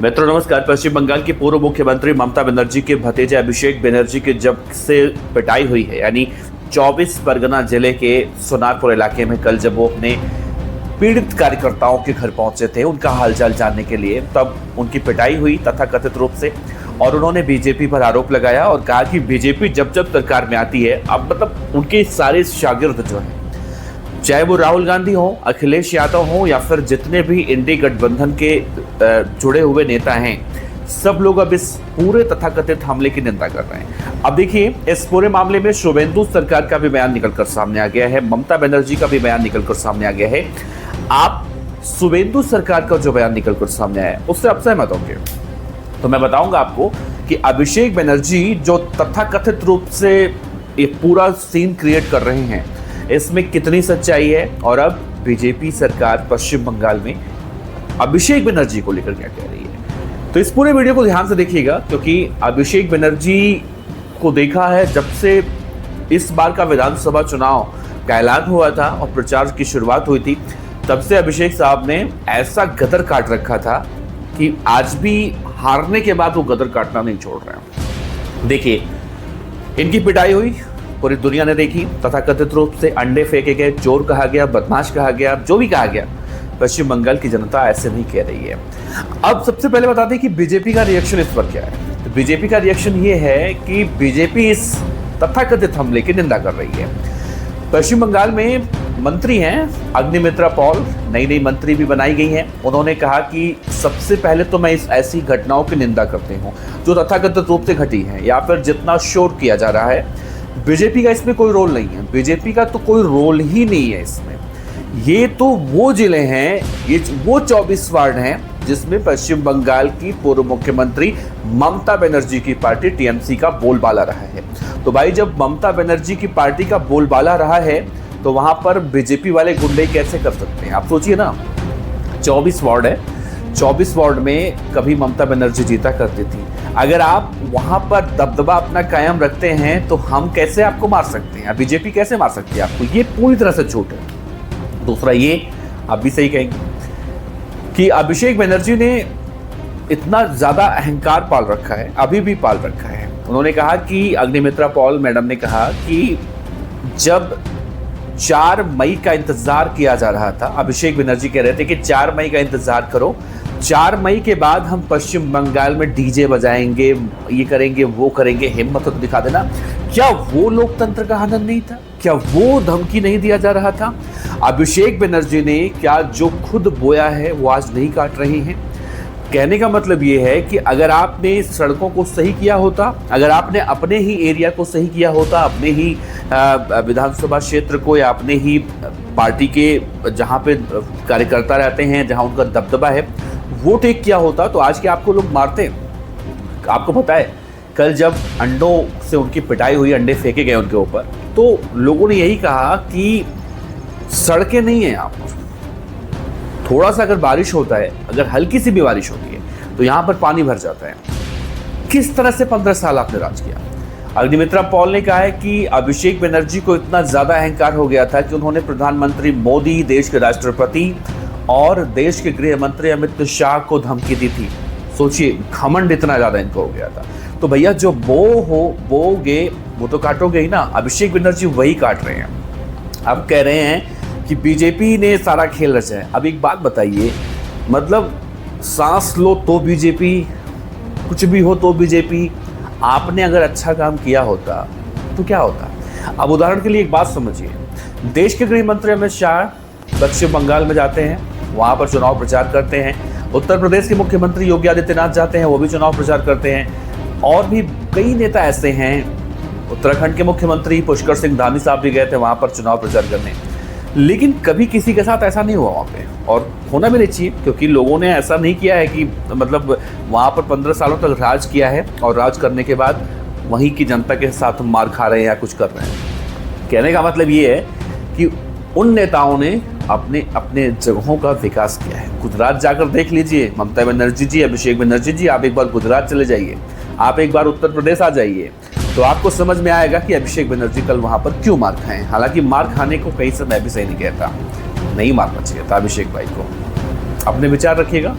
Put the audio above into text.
मित्रों नमस्कार। पश्चिम बंगाल की पूर्व मुख्यमंत्री ममता बनर्जी के भतीजे अभिषेक बनर्जी की जब से पिटाई हुई है, यानी 24 परगना जिले के सोनारपुर इलाके में कल जब वो अपने पीड़ित कार्यकर्ताओं के घर पहुंचे थे उनका हालचाल जानने के लिए, तब उनकी पिटाई हुई तथाकथित रूप से। और उन्होंने बीजेपी पर आरोप लगाया और कहा कि बीजेपी जब जब सरकार में आती है, अब मतलब उनके सारे शागिर्द जो है, चाहे वो राहुल गांधी हो, अखिलेश यादव हो या फिर जितने भी इंडी गठबंधन के जुड़े हुए नेता हैं, सब लोग अब इस पूरे तथाकथित हमले की निंदा कर रहे हैं। अब देखिए, इस पूरे मामले में शुभेंदु सरकार का भी बयान निकलकर सामने आ गया है, ममता बनर्जी का भी बयान निकलकर सामने आ गया है। आप शुभेंदु सरकार का जो बयान निकलकर सामने आया उससे आप सहमत होंगे, तो मैं बताऊंगा आपको कि अभिषेक बनर्जी जो तथाकथित रूप से एक पूरा सीन क्रिएट कर रहे हैं, इसमें कितनी सच्चाई है और अब बीजेपी सरकार पश्चिम बंगाल में अभिषेक बनर्जी को लेकर क्या कह रही है। तो इस पूरे वीडियो को ध्यान से देखिएगा, क्योंकि अभिषेक बनर्जी को देखा है जब से इस बार का विधानसभा चुनाव का ऐलान हुआ था और प्रचार की शुरुआत हुई थी, तब से अभिषेक साहब ने ऐसा गदर काट रखा था कि आज भी हारने के बाद वो गदर काटना नहीं छोड़ रहे हैं। देखिए, इनकी पिटाई हुई, पूरी दुनिया ने देखी, तथाकथित रूप से अंडे फेंके गए, चोर कहा गया, बदमाश कहा गया, जो भी कहा गया, पश्चिम बंगाल की जनता ऐसे नहीं कह रही है। अब सबसे पहले बता दें कि बीजेपी का रिएक्शन इस पर क्या है। तो बीजेपी का रिएक्शन ये है कि बीजेपी इस तथाकथित हमले की निंदा कर रही है। पश्चिम बंगाल में मंत्री हैं अग्निमित्रा पॉल, नई मंत्री भी बनाई गई हैं। उन्होंने कहा कि सबसे पहले तो मैं इस ऐसी घटनाओं की निंदा करती हूँ जो तथाकथित रूप से घटी है या फिर जितना शोर किया जा रहा है। बीजेपी का इसमें कोई रोल नहीं है, बीजेपी का तो कोई रोल ही नहीं है इसमें। ये तो वो जिले हैं, ये वो 24 वार्ड हैं जिसमें पश्चिम बंगाल की पूर्व मुख्यमंत्री ममता बनर्जी की पार्टी टीएमसी का बोलबाला रहा है। तो भाई, जब ममता बनर्जी की पार्टी का बोलबाला रहा है तो वहां पर बीजेपी वाले गुंडे कैसे कर सकते हैं। आप सोचिए ना, 24 वार्ड है, 24 वार्ड में कभी ममता बनर्जी जीता करती थी। अगर आप वहां पर दबदबा अपना कायम रखते हैं तो हम कैसे आपको मार सकते हैं, बीजेपी कैसे मार सकती है आपको। ये पूरी तरह से झूठ है। दूसरा, ये आप भी सही कहेंगे कि अभिषेक बनर्जी ने इतना ज्यादा अहंकार पाल रखा है, अभी भी पाल रखा है। उन्होंने कहा कि अग्निमित्रा पॉल मैडम ने कहा कि जब 4 मई का इंतजार किया जा रहा था, अभिषेक बनर्जी कह रहे थे कि 4 मई का इंतजार करो, 4 मई के बाद हम पश्चिम बंगाल में डीजे बजाएंगे, ये करेंगे, वो करेंगे, हिम्मत तो दिखा देना। क्या वो लोकतंत्र का आनंद नहीं था? क्या वो धमकी नहीं दिया जा रहा था? अभिषेक बनर्जी ने क्या जो खुद बोया है वो आज नहीं काट रहे हैं? कहने का मतलब ये है कि अगर आपने सड़कों को सही किया होता, अगर आपने अपने ही एरिया को सही किया होता, अपने ही विधानसभा क्षेत्र को या अपने ही पार्टी के जहाँ पे कार्यकर्ता रहते हैं, जहाँ उनका दबदबा है, वो टेक किया होता, तो आज के आपको लोग मारते। आपको पता है, कल जब अंडों से उनकी पिटाई हुई, अंडे फेंके गए उनके ऊपर, तो लोगों ने यही कहा कि सड़कें नहीं है यहाँ पर। थोड़ा सा अगर बारिश होता है, अगर हल्की सी भी बारिश होती है तो यहाँ पर पानी भर जाता है। किस तरह से 15 साल आपने राज किया। अग्निमित्रा पॉल ने कहा है कि अभिषेक बनर्जी को इतना ज्यादा अहंकार हो गया था कि उन्होंने प्रधानमंत्री मोदी, देश के राष्ट्रपति और देश के गृह मंत्री अमित शाह को धमकी दी थी। सोचिए, घमंड इतना ज्यादा इनको हो गया था। तो भैया, जो बोगे वो तो काटोगे ही ना। अभिषेक बनर्जी वही काट रहे हैं। अब कह रहे हैं कि बीजेपी ने सारा खेल रचा है। अब एक बात बताइए, मतलब सांस लो तो बीजेपी, कुछ भी हो तो बीजेपी। आपने अगर अच्छा काम किया होता तो क्या होता। अब उदाहरण के लिए एक बात समझिए, देश के गृह मंत्री अमित शाह पश्चिम बंगाल में जाते हैं, वहाँ पर चुनाव प्रचार करते हैं। उत्तर प्रदेश के मुख्यमंत्री योगी आदित्यनाथ जाते हैं, वो भी चुनाव प्रचार करते हैं। और भी कई नेता ऐसे हैं, उत्तराखंड के मुख्यमंत्री पुष्कर सिंह धामी साहब भी गए थे वहाँ पर चुनाव प्रचार करने। लेकिन कभी किसी के साथ ऐसा नहीं हुआ वहाँ पे, और होना भी नहीं चाहिए, क्योंकि लोगों ने ऐसा नहीं किया है कि मतलब वहाँ पर 15 सालों तक राज किया है और राज करने के बाद वहीं की जनता के साथ मार खा रहे हैं या कुछ कर रहे हैं। कहने का मतलब ये है कि उन नेताओं ने अपने अपने जगहों का विकास किया है। गुजरात जाकर देख लीजिए, ममता बनर्जी जी, अभिषेक बनर्जी जी, आप एक बार गुजरात चले जाइए, आप एक बार उत्तर प्रदेश आ जाइए, तो आपको समझ में आएगा कि अभिषेक बनर्जी कल वहां पर क्यों मार खाएं। हालांकि मार खाने को कहीं से मैं भी सही नहीं कहता, नहीं मारना चाहिए था अभिषेक भाई को। अपने विचार रखिएगा।